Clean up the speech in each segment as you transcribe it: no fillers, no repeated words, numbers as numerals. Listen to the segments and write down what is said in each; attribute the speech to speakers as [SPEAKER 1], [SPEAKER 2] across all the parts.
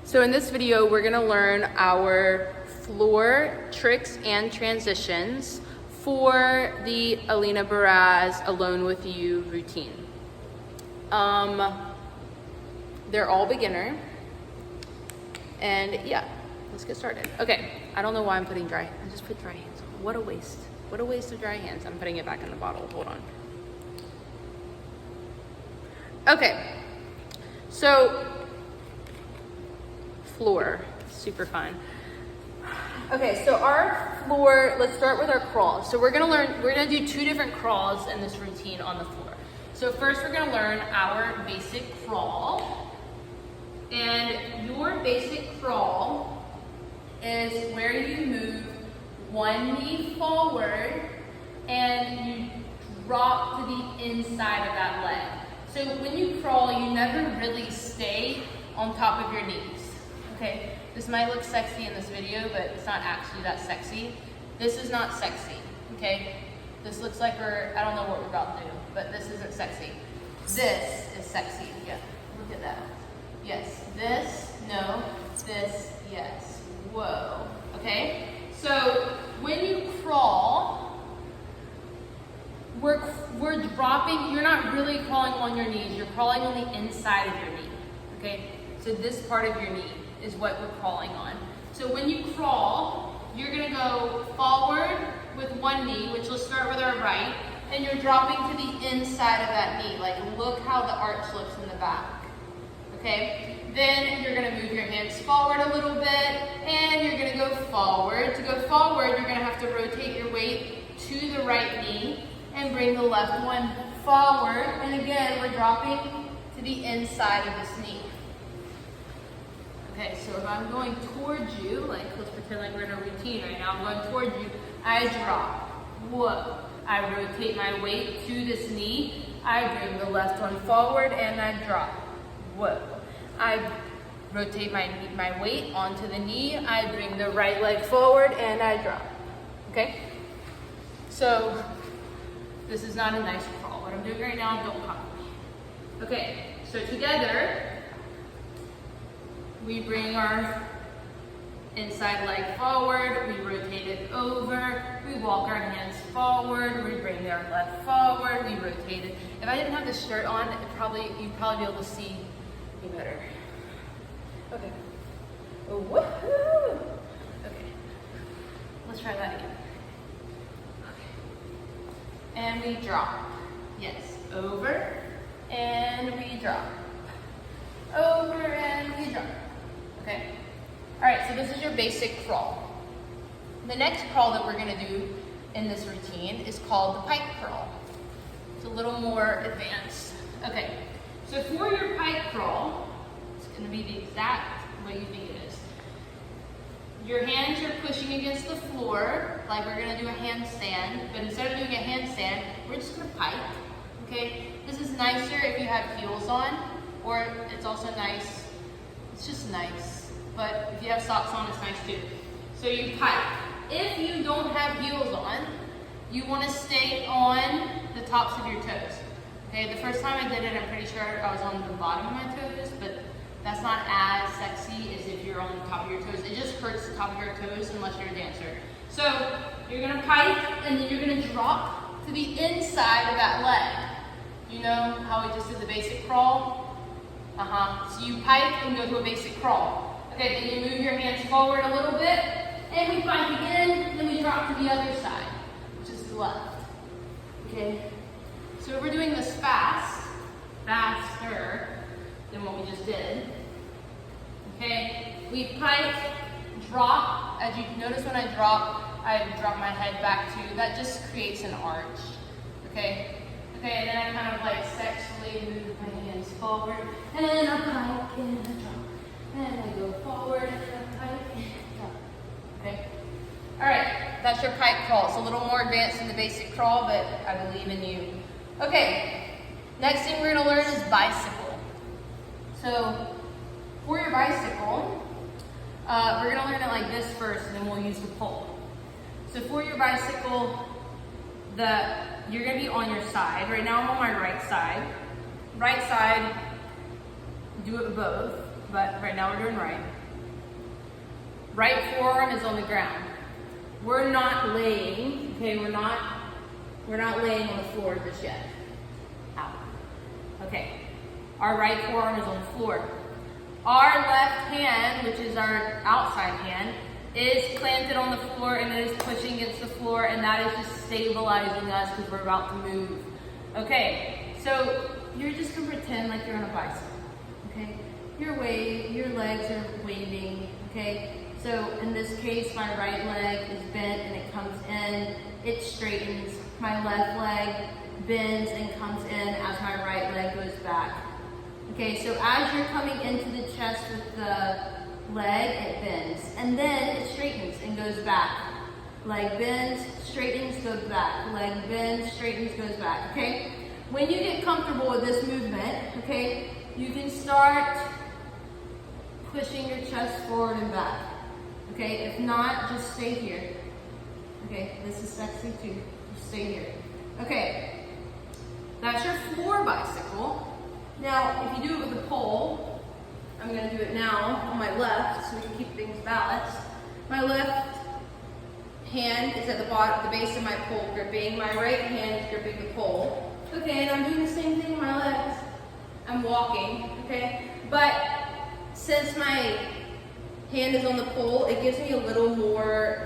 [SPEAKER 1] So in this video, we're gonna learn our floor tricks and transitions for the Alina Baraz Alone With You routine. They're all beginner. And yeah, let's get started. Okay, I don't know why I'm putting I just put dry hands on. What a waste. What a waste of dry hands. I'm putting it back in the bottle, hold on. Okay, so floor, super fun. Okay, so our floor, let's start with our crawls. So we're gonna do two different crawls in this routine on the floor. So first we're gonna learn our basic crawl. And your basic crawl is where you move one knee forward and you drop to the inside of that leg. So when you crawl, you never really stay on top of your knees. Okay, this might look sexy in this video, but it's not actually that sexy. This is not sexy, okay? This looks like I don't know what we're about to do, but this isn't sexy. This is sexy, yeah, look at that. Yes, this, no, this, yes, whoa, okay? So when you crawl, we're dropping, you're not really crawling on your knees, you're crawling on the inside of your knee, okay? So this part of your knee is what we're crawling on. So when you crawl, you're gonna go forward with one knee, which will start with our right, and you're dropping to the inside of that knee. Like, look how the arch looks in the back, okay? Then you're gonna move your hands forward a little bit, and you're gonna go forward. To go forward, you're gonna have to rotate your weight to the right knee and bring the left one forward. And again, we're dropping to the inside of this knee. Okay, so if I'm going towards you, like let's pretend like we're in a routine right now, I'm going towards you, I drop, whoa. I rotate my weight to this knee, I bring the left one forward and I drop, whoa. I rotate my weight onto the knee, I bring the right leg forward and I drop, okay? So this is not a nice crawl. What I'm doing right now, don't copy me. Okay, so together, we bring our inside leg forward, we rotate it over, we walk our hands forward, we bring our left forward, we rotate it. If I didn't have this shirt on, you'd probably be able to see me better. Okay. Oh, woohoo! Okay. Let's try that again. Okay. And we drop. Yes. Over, and we drop. Over, and we drop. Okay. All right, so this is your basic crawl. The next crawl that we're gonna do in this routine is called the pike crawl. It's a little more advanced. Okay, so for your pike crawl, it's gonna be the exact way you think it is. Your hands are pushing against the floor, like we're gonna do a handstand, but instead of doing a handstand, we're just gonna pike, okay? This is nicer if you have heels on, or it's also nice, it's just nice. But if you have socks on, it's nice too. So you pike. If you don't have heels on, you want to stay on the tops of your toes. Okay, the first time I did it, I'm pretty sure I was on the bottom of my toes, but that's not as sexy as if you're on the top of your toes. It just hurts the top of your toes unless you're a dancer. So you're gonna pike, and then you're gonna drop to the inside of that leg. You know how we just did the basic crawl? So you pike and go to a basic crawl. Okay, then you move your hands forward a little bit, and we pike again, then we drop to the other side, which is the left. Okay, so we're doing this faster than what we just did. Okay, we pike, drop. As you notice when I drop my head back too. That just creates an arch. Okay, and then I kind of like sexually move my hands forward, and then I pike and I drop. And I go forward and I pike and drop. Okay? Alright, that's your pike crawl. It's a little more advanced than the basic crawl, but I believe in you. Okay, next thing we're going to learn is bicycle. So, for your bicycle, we're going to learn it like this first, and then we'll use the pole. So for your bicycle, you're going to be on your side. Right now I'm on my right side. Right side, do it both but right now we're doing right. Right forearm is on the ground. We're not laying, okay, we're not laying on the floor just yet. Out. Okay, our right forearm is on the floor. Our left hand, which is our outside hand, is planted on the floor and it is pushing against the floor, and that is just stabilizing us because we're about to move. Okay, so you're just gonna pretend like you're on a bicycle, okay? Your legs are waving, okay? So in this case, my right leg is bent and it comes in, it straightens. My left leg bends and comes in as my right leg goes back. Okay, so as you're coming into the chest with the leg, it bends. And then it straightens and goes back. Leg bends, straightens, goes back. Leg bends, straightens, goes back, okay? When you get comfortable with this movement, okay, you can start pushing your chest forward and back. Okay, if not, just stay here. Okay, this is sexy too. Just stay here. Okay, that's your floor bicycle. Now, if you do it with a pole, I'm going to do it now on my left so we can keep things balanced. My left hand is at the bottom, the base of my pole gripping. My right hand is gripping the pole. Okay, and I'm doing the same thing with my legs. I'm walking, okay? But since my hand is on the pole, it gives me a little more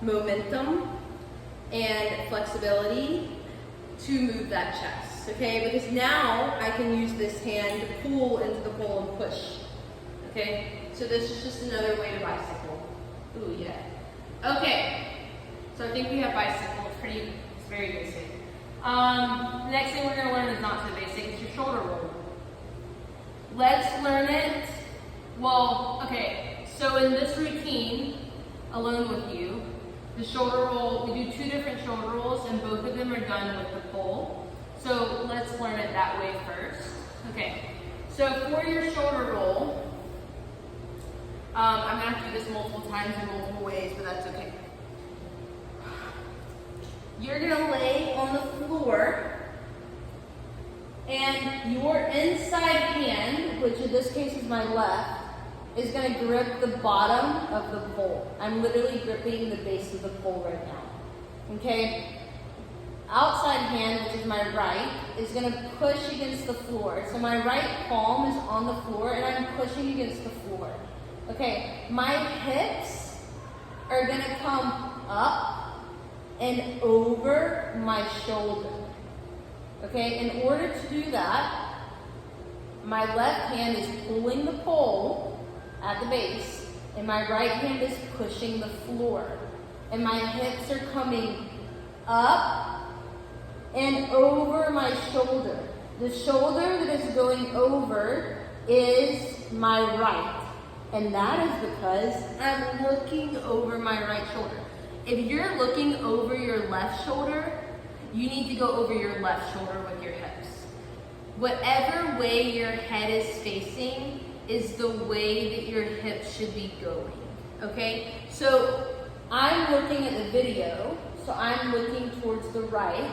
[SPEAKER 1] momentum and flexibility to move that chest, okay? Because now I can use this hand to pull into the pole and push, okay? So this is just another way to bicycle. Ooh, yeah. Okay, so I think we have bicycle. It's very basic. The next thing we're gonna learn is not so basic, it's your shoulder roll. Let's learn it. Well, okay, so in this routine, alone with you, the shoulder roll, we do 2 different shoulder rolls and both of them are done with the pole. So let's learn it that way first. Okay, so for your shoulder roll, I'm gonna have to do this multiple times in multiple ways, but that's okay. You're gonna lay on the floor and your inside hand, which in this case is my left, is going to grip the bottom of the pole. I'm literally gripping the base of the pole right now. Okay? Outside hand, which is my right, is going to push against the floor. So my right palm is on the floor and I'm pushing against the floor. Okay, my hips are going to come up and over my shoulder. Okay, in order to do that, my left hand is pulling the pole at the base, and my right hand is pushing the floor. And my hips are coming up and over my shoulder. The shoulder that is going over is my right. And that is because I'm looking over my right shoulder. If you're looking over your left shoulder, you need to go over your left shoulder with your hips. Whatever way your head is facing is the way that your hips should be going, okay? So I'm looking at the video, so I'm looking towards the right.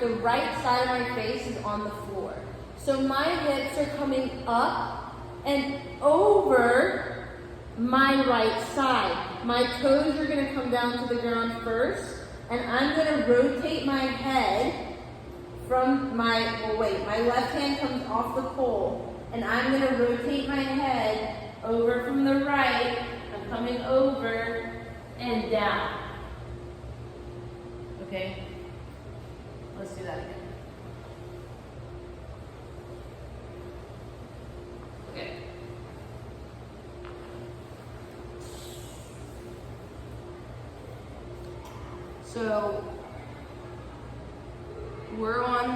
[SPEAKER 1] The right side of my face is on the floor. So my hips are coming up and over my right side. My toes are gonna come down to the ground first, and I'm gonna rotate my head from my left hand comes off the pole, and I'm gonna rotate my head over from the right. I'm coming over and down. Okay? Let's do that again. Okay. So we're on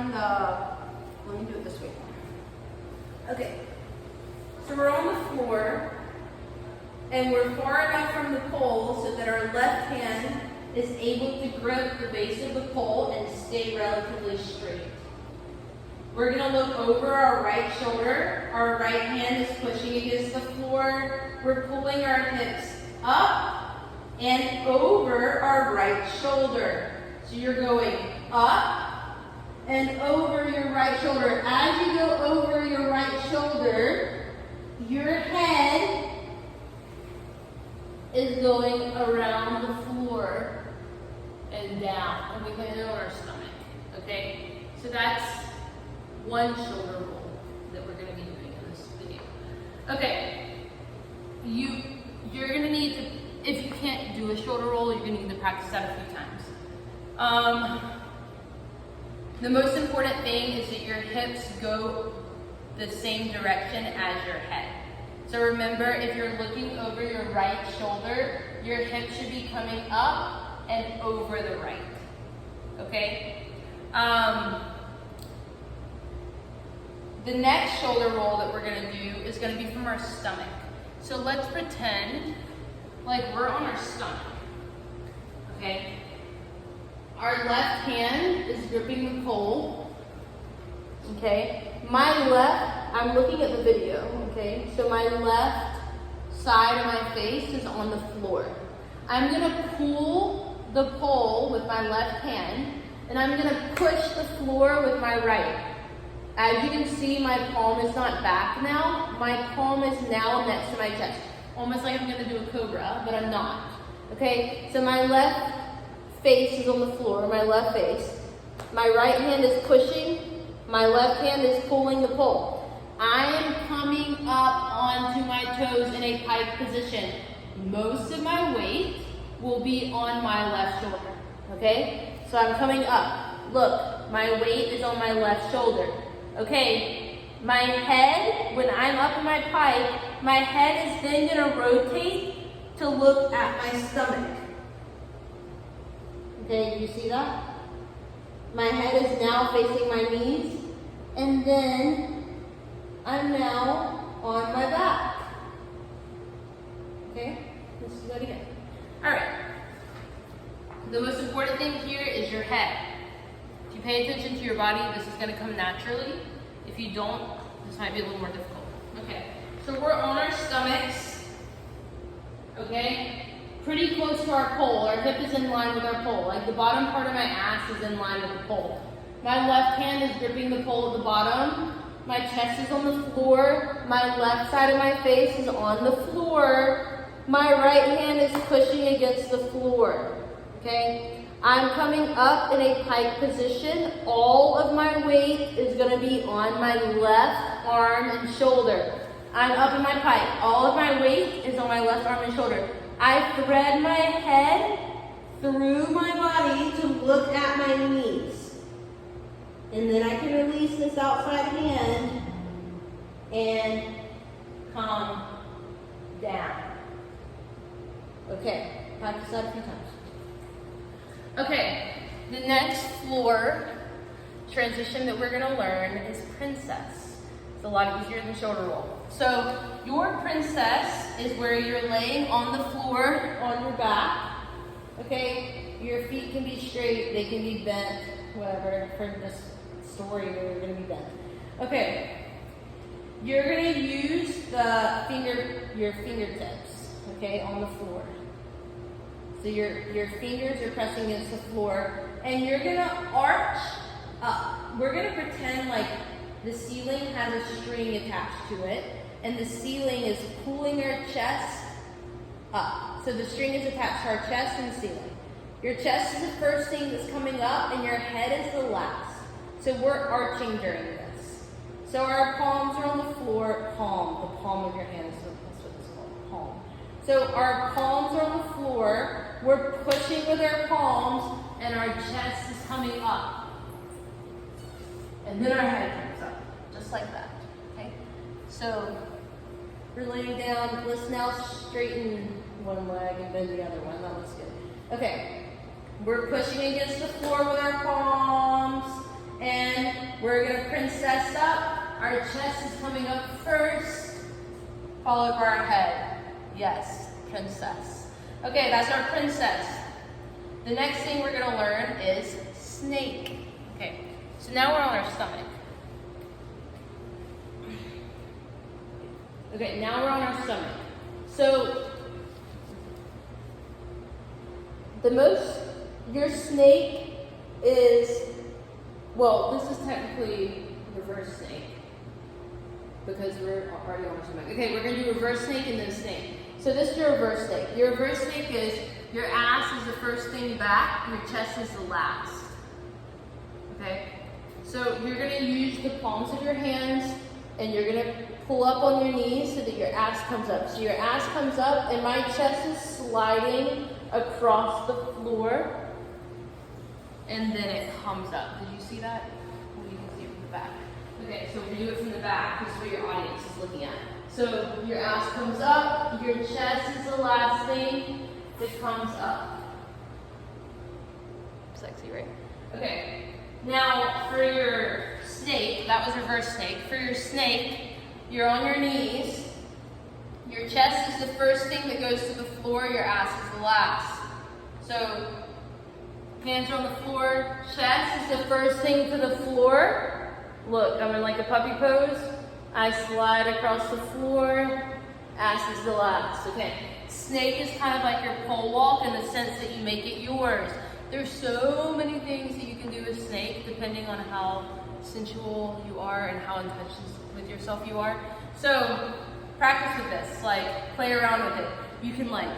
[SPEAKER 1] let me do it this way. Okay. So we're on the floor and we're far enough from the pole so that our left hand is able to grip the base of the pole and stay relatively straight. We're going to look over our right shoulder. Our right hand is pushing against the floor. We're pulling our hips up and over our right shoulder. So you're going up and over your right shoulder. As you go over your right shoulder, your head is going around the floor and down, and we land on our stomach, okay? So that's one shoulder roll that we're gonna be doing in this video. Okay, you're gonna need to, if you can't do a shoulder roll, you're gonna need to practice that a few times. The most important thing is that your hips go the same direction as your head. So remember, if you're looking over your right shoulder, your hip should be coming up and over the right, okay? The next shoulder roll that we're gonna do is gonna be from our stomach. So let's pretend like we're on our stomach, okay? Our left hand is gripping the pole, okay? My left, I'm looking at the video, okay? So my left side of my face is on the floor. I'm gonna pull the pole with my left hand, and I'm gonna push the floor with my right. As you can see, my palm is not back now. My palm is now next to my chest. Almost like I'm gonna do a cobra, but I'm not. Okay, so my left face is on the floor, my left face. My right hand is pushing, my left hand is pulling the pole. I am coming up onto my toes in a pike position. Most of my weight will be on my left shoulder, okay? So I'm coming up. Look, my weight is on my left shoulder. Okay, my head, when I'm up in my pike, my head is then gonna rotate to look at my stomach. Okay, you see that? My head is now facing my knees, and then I'm now on my back. Okay, let's do that again. All right, the most important thing here is your head. If you pay attention to your body, this is gonna come naturally. If you don't, this might be a little more difficult. Okay, so we're on our stomachs, okay? Pretty close to our pole. Our hip is in line with our pole. Like the bottom part of my ass is in line with the pole. My left hand is gripping the pole at the bottom. My chest is on the floor. My left side of my face is on the floor. My right hand is pushing against the floor, okay? I'm coming up in a pike position. All of my weight is gonna be on my left arm and shoulder. I'm up in my pike. All of my weight is on my left arm and shoulder. I thread my head through my body to look at my knees. And then I can release this outside hand and come down. Okay, practice that a few times. Okay, the next floor transition that we're gonna learn is princess. It's a lot easier than shoulder roll. So your princess is where you're laying on the floor on your back. Okay, your feet can be straight, they can be bent, whatever. For this story, they're gonna be bent. Okay, you're gonna use your fingertips, okay, on the floor. So your fingers are pressing against the floor, and you're gonna arch up. We're gonna pretend like the ceiling has a string attached to it, and the ceiling is pulling our chest up. So the string is attached to our chest and the ceiling. Your chest is the first thing that's coming up, and your head is the last. So we're arching during this. So our palms are on the floor, the palm of your hand is that's what it's called, palm. So our palms are on the floor, we're pushing with our palms, and our chest is coming up. And then our head comes up, just like that, okay? So we're laying down, let's now straighten one leg and bend the other one, that looks good. Okay, we're pushing against the floor with our palms, and we're gonna princess up. Our chest is coming up first, followed by our head. Yes, princess. Okay, that's our princess. The next thing we're gonna learn is snake. Okay, so now we're on our stomach. Okay, now we're on our stomach. So, your snake is, well, this is technically reverse snake. because we're already on our stomach. Okay, we're gonna do reverse snake and then snake. So this is your reverse snake. Your reverse snake is your ass is the first thing back, your chest is the last. Okay? So you're gonna use the palms of your hands and you're gonna pull up on your knees so that your ass comes up. So your ass comes up and my chest is sliding across the floor and then it comes up. Did you see that? Well, you can see it from the back. Okay, so we do it from the back. This is what your audience is looking at. So your ass comes up, your chest is the last thing that comes up. Sexy, right? Okay. Now for your snake, that was reverse snake. For your snake, you're on your knees. Your chest is the first thing that goes to the floor, your ass is the last. So hands are on the floor, chest is the first thing to the floor. Look, I'm in like a puppy pose. I slide across the floor, ass is the last. Okay. Snake is kind of like your pole walk in the sense that you make it yours. There's so many things that you can do with snake depending on how sensual you are and how in touch with yourself you are. So practice with this, like play around with it. You can like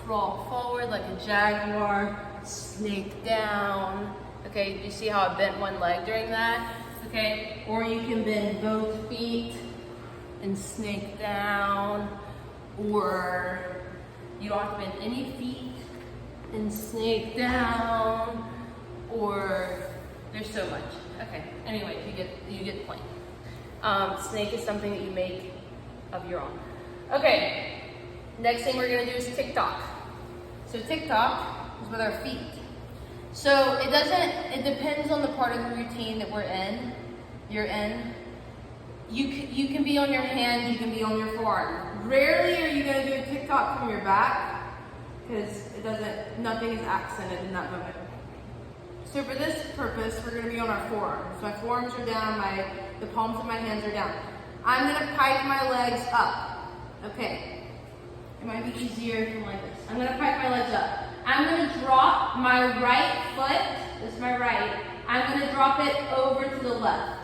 [SPEAKER 1] crawl forward like a jaguar, snake down. Okay, you see how I bent one leg during that? Okay, or you can bend both feet and snake down, or you don't have to bend any feet and snake down, or there's so much. Okay, anyway, you get the point. Snake is something that you make of your own. Okay, next thing we're gonna do is TikTok. So TikTok is with our feet. So it depends on the part of the routine that you're in. You can be on your hands, you can be on your forearm. Rarely are you gonna do a TikTok from your back, because nothing is accented in that moment. So for this purpose, we're gonna be on our forearms. My forearms are down, the palms of my hands are down. I'm gonna pike my legs up. Okay, it might be easier from like this. I'm gonna pike my legs up. I'm gonna drop my right foot, this is my right, I'm gonna drop it over to the left.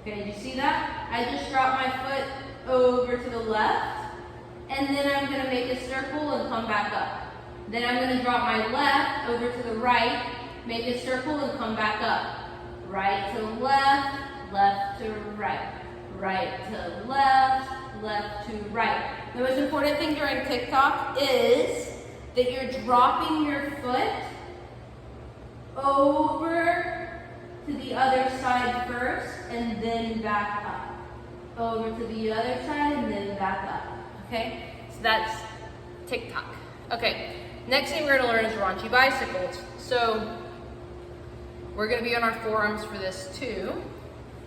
[SPEAKER 1] Okay, did you see that? I just dropped my foot over to the left, and then I'm gonna make a circle and come back up. Then I'm gonna drop my left over to the right, make a circle and come back up. Right to left, left to right. Right to left, left to right. The most important thing during TikTok is that you're dropping your foot over to the other side first and then back up. Over to the other side and then back up. Okay? So that's TikTok. Okay. Next thing we're going to learn is raunchy bicycles. So we're going to be on our forearms for this too.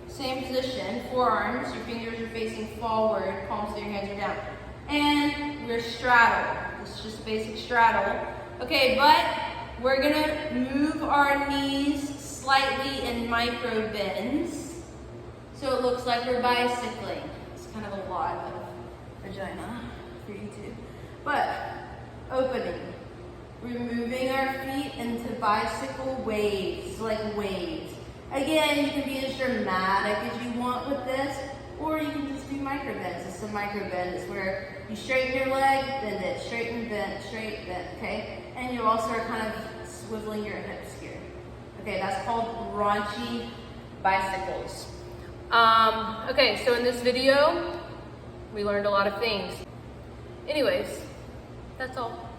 [SPEAKER 1] Same position, forearms, your fingers are facing forward, palms of your hands are down. And we're straddle. This is just basic straddle. Okay, but we're gonna move our knees slightly in micro bends. So it looks like we're bicycling. It's kind of a lot of vagina for you too. But opening. We're moving our feet into bicycle waves, like waves. Again, you can be as dramatic as you want with this, or you can just do micro bends. It's a micro bend. It's where you straighten your leg, bend it, straighten, bend, straight, bend, okay? And you also are kind of swiveling your hips here. Okay, that's called raunchy bicycles. Okay, so in this video, we learned a lot of things. Anyways, that's all.